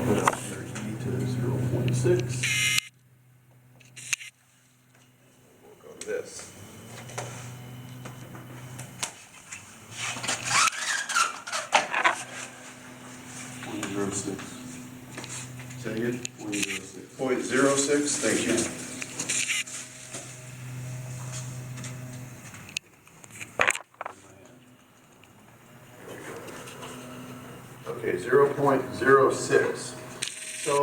put up here e to the 0.6. We'll go to this. Say again? 0.06. 0.06, thank you. Okay, 0.06. So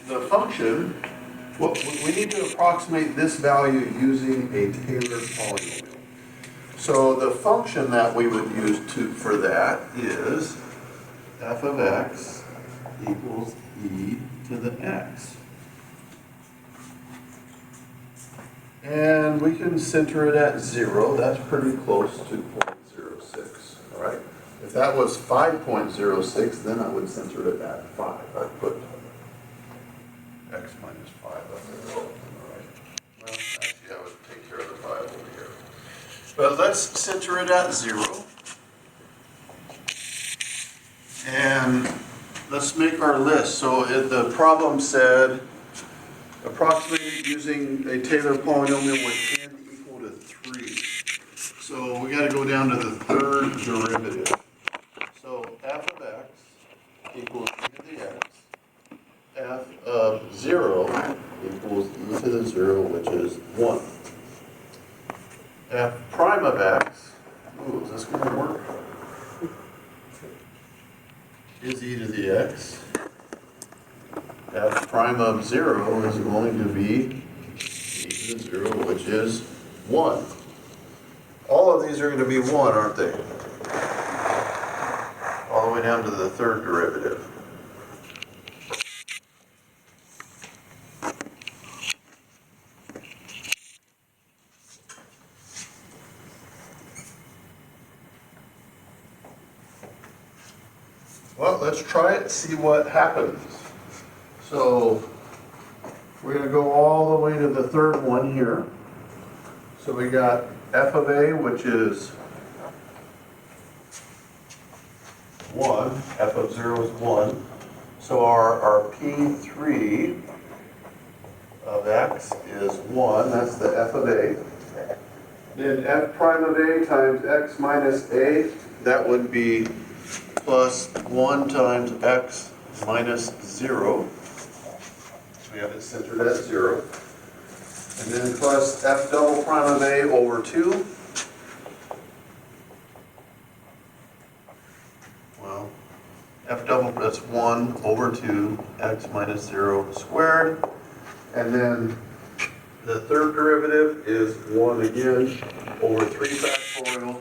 the function, well, we need to approximate this value using a Taylor polynomial. So the function that we would use for that is f of x equals e to the x. And we can center it at 0. That's pretty close to 0.06, all right? If that was 5.06, then I would center it at 5. I'd put x minus 5 up there. All right. Well, actually, I would take care of the 5 over here. But let's center it at 0. And let's make our list. So the problem said, approximate using a Taylor polynomial with n equal to 3. So we got to go down to the third derivative. So f of x equals e to the x. F of 0 equals e to the 0, which is 1. F prime of x, ooh, is this going to work? Is e to the x. F prime of 0 is going to be e to the 0, which is 1. All of these are going to be 1, aren't they? All the way down to the third derivative. Well, let's try it, see what happens. So we're going to go all the way to the third one here. So we got f of a, which is 1. F of 0 is 1. So our P3 of x is 1. That's the f of a. Then f prime of a times x minus a, that would be plus 1 times x minus 0. We have it centered at 0. And then plus f double prime of a over 2. Well, f double, that's 1 over 2, x minus 0 squared. And then the third derivative is 1 again over 3 factorial,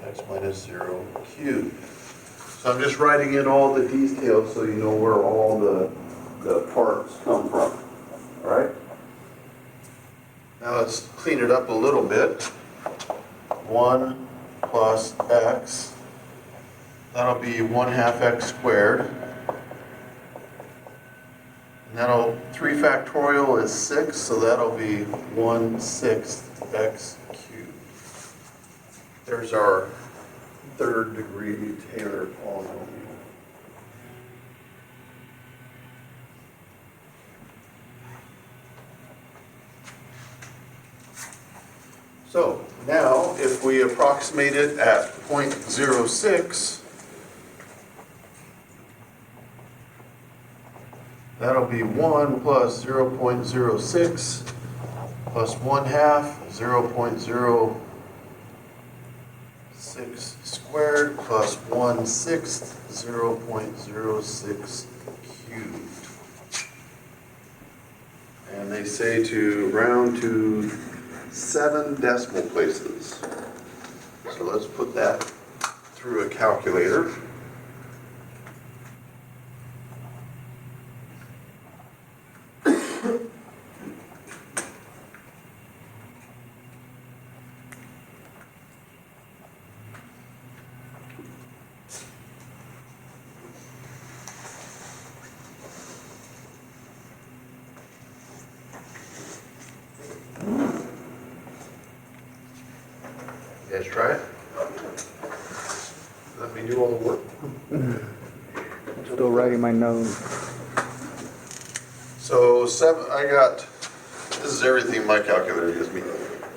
x minus 0 cubed. So I'm just writing in all the details so you know where all the parts come from. All right? Now let's clean it up a little bit. 1 plus x, that'll be 1/2 x squared. And that'll, 3 factorial is 6, so that'll be 1/6 x cubed. There's our third degree Taylor polynomial. So now if we approximate it at 0.06, that'll be 1 plus 0.06 plus 1/2, 0.06 squared plus 1/6, 0.06 cubed. And they say to round to 7 decimal places. So let's put that through a calculator. You guys try it? Let me do all the work. Still writing my notes. So this is everything my calculator gives me.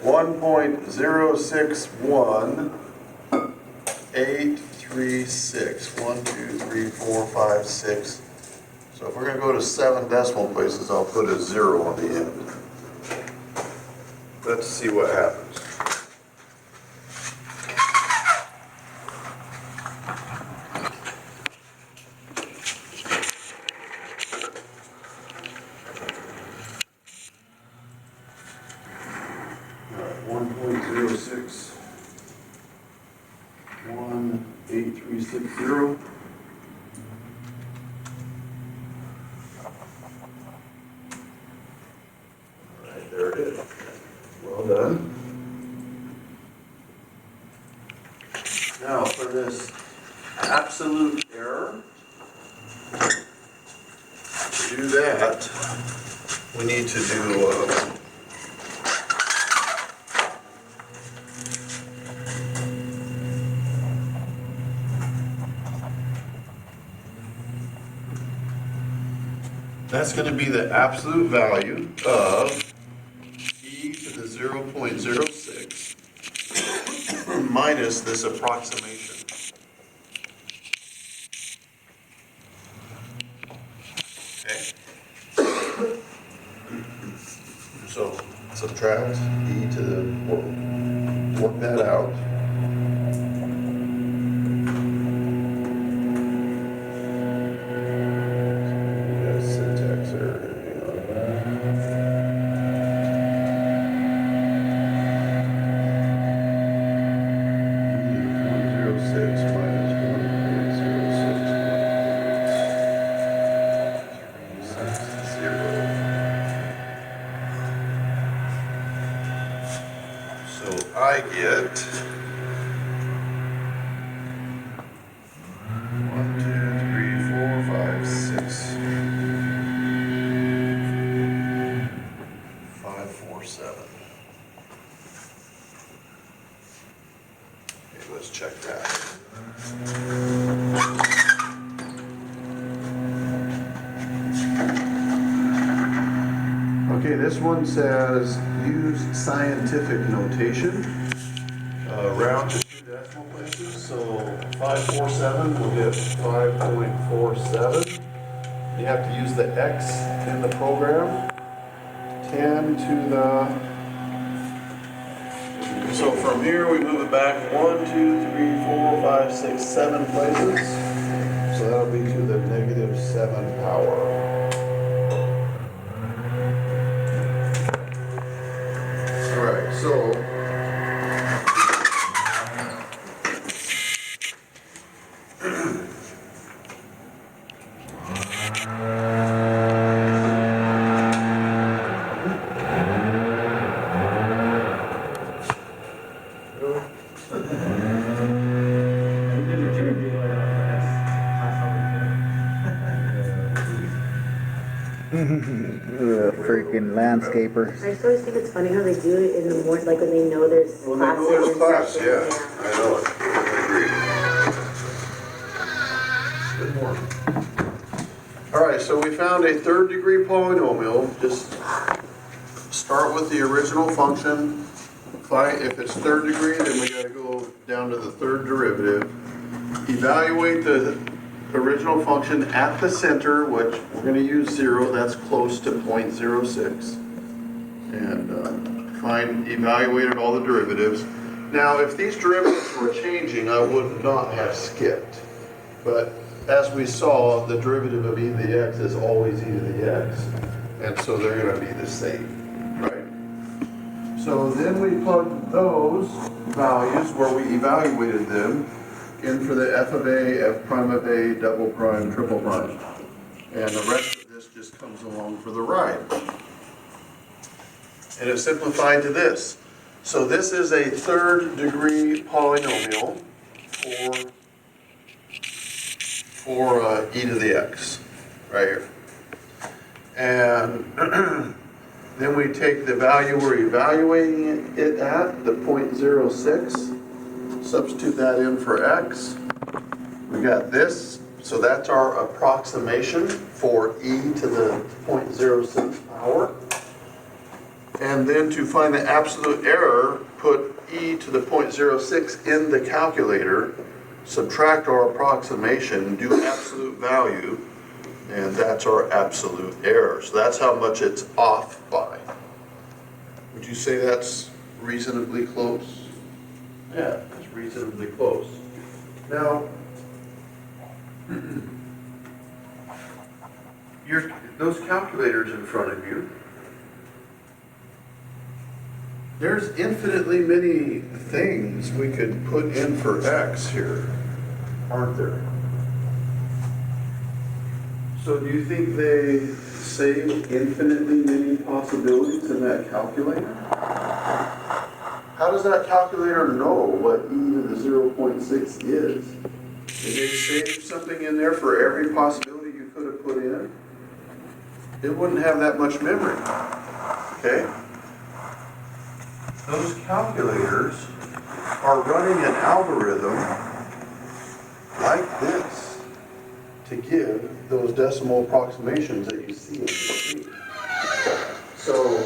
1.061,836. 1, 2, 3, 4, 5, 6. So if we're going to go to 7 decimal places, I'll put a 0 on the end. Let's see what happens. All right, 1.061,836. There it is. Well done. Now for this absolute error, to do that, we need to do that's going to be the absolute value of e to the 0.06 minus this approximation. Okay? So subtract e to the, work that out. Syntax error. Hang on. 0.06 minus 1.061,360. So I get 1, 2, 3, 4, 5, 6, 5, 4, 7. Okay, let's check that. Okay, this one says use scientific notation. Round to 2 decimal places, so 547 will get 5.47. You have to use the x in the program. 10 to the, so from here we move it back 1, 2, 3, 4, 5, 6, 7 places. So that'll be to the -7 power. All right, so Freaking landscaper. I just always think it's funny how they do it in the morning, like when they know there's when they classes know there's and class, sessions, yeah, I know it. I agree. Good morning. All right, so we found a 3rd degree polynomial. Just start with the original function. If it's 3rd degree, then we got to go down to the 3rd derivative. Evaluate the original function at the center, which we're going to use 0. That's close to 0.06. And evaluated all the derivatives. Now, if these derivatives were changing, I would not have skipped. But as we saw, the derivative of e to the x is always e to the x. And so they're going to be the same, right? So then we plug those values where we evaluated them in for the f of a, f prime of a, double prime, triple prime. And the rest of this just comes along for the ride. And it's simplified to this. So this is a 3rd degree polynomial for e to the x, right here. And then we take the value we're evaluating it at, the 0.06, substitute that in for x. We got this So that's our approximation for e to the 0.06 power. And then to find the absolute error, put e to the 0.06 in the calculator, subtract our approximation, do absolute value, and that's our absolute error. So that's how much it's off by. Would you say that's reasonably close? Yeah, it's reasonably close. Now, those calculators in front of you, there's infinitely many things we could put in for x here, aren't there? So do you think they save infinitely many possibilities in that calculator? How does that calculator know what e to the 0.6 is? Did they save something in there for every possibility you could have put in? It wouldn't have that much memory, okay? Those calculators are running an algorithm like this to give those decimal approximations that you see on the screen. So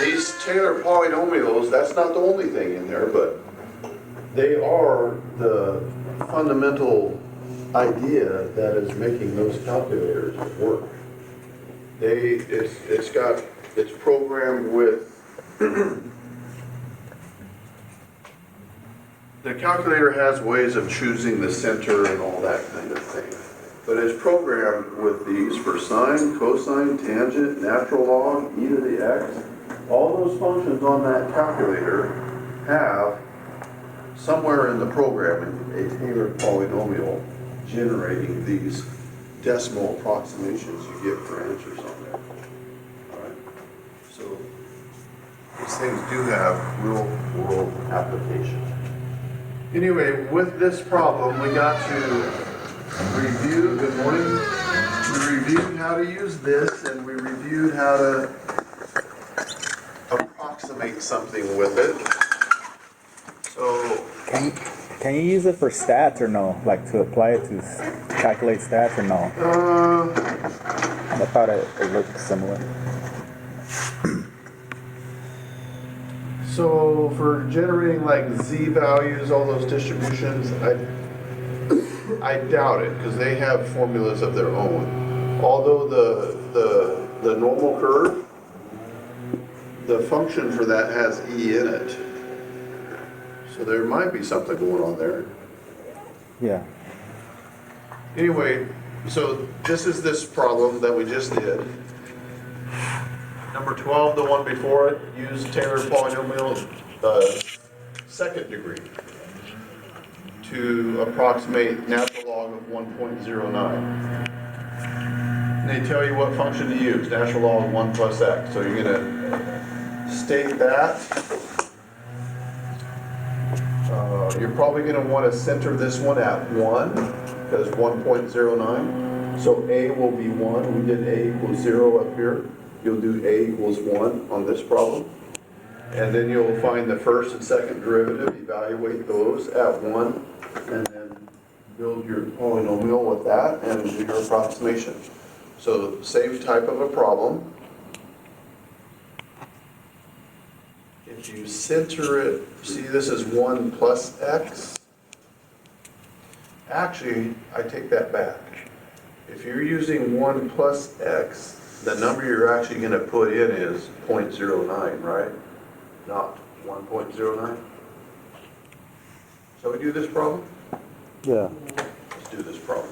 these Taylor polynomials, that's not the only thing in there, but they are the fundamental idea that is making those calculators work. It's programmed with the calculator has ways of choosing the center and all that kind of thing. But it's programmed with these for sine, cosine, tangent, natural log, e to the x. All those functions on that calculator have somewhere in the programming a Taylor polynomial generating these decimal approximations you get for answers on there. All right. So these things do have real world application. Anyway, with this problem, we got to review, good morning, we reviewed how to use this, and we reviewed how to approximate something with it. So, Can you use it for stats or no? Like to apply it to calculate stats or no? I thought it looked similar. so for generating like z values, all those distributions, I doubt it, because they have formulas of their own. Although the normal curve, the function for that has e in it. So there might be something going on there. Yeah. Anyway, so this is this problem that we just did. Number 12, the one before it, use Taylor polynomial second degree to approximate natural log of 1.09. And they tell you what function to use, natural log of 1 plus x. So you're going to state that. You're probably going to want to center this one at 1, because 1.09. So a will be 1. We did a equals 0 up here. You'll do a equals 1 on this problem. And then you'll find the first and second derivative, evaluate those at 1, and then build your polynomial with that and do your approximation. So same type of a problem. If you center it, see this is 1 plus x. Actually, I take that back. If you're using 1 plus x, the number you're actually going to put in is 0.09, right? Not 1.09. So we do this problem? Yeah. Let's do this problem.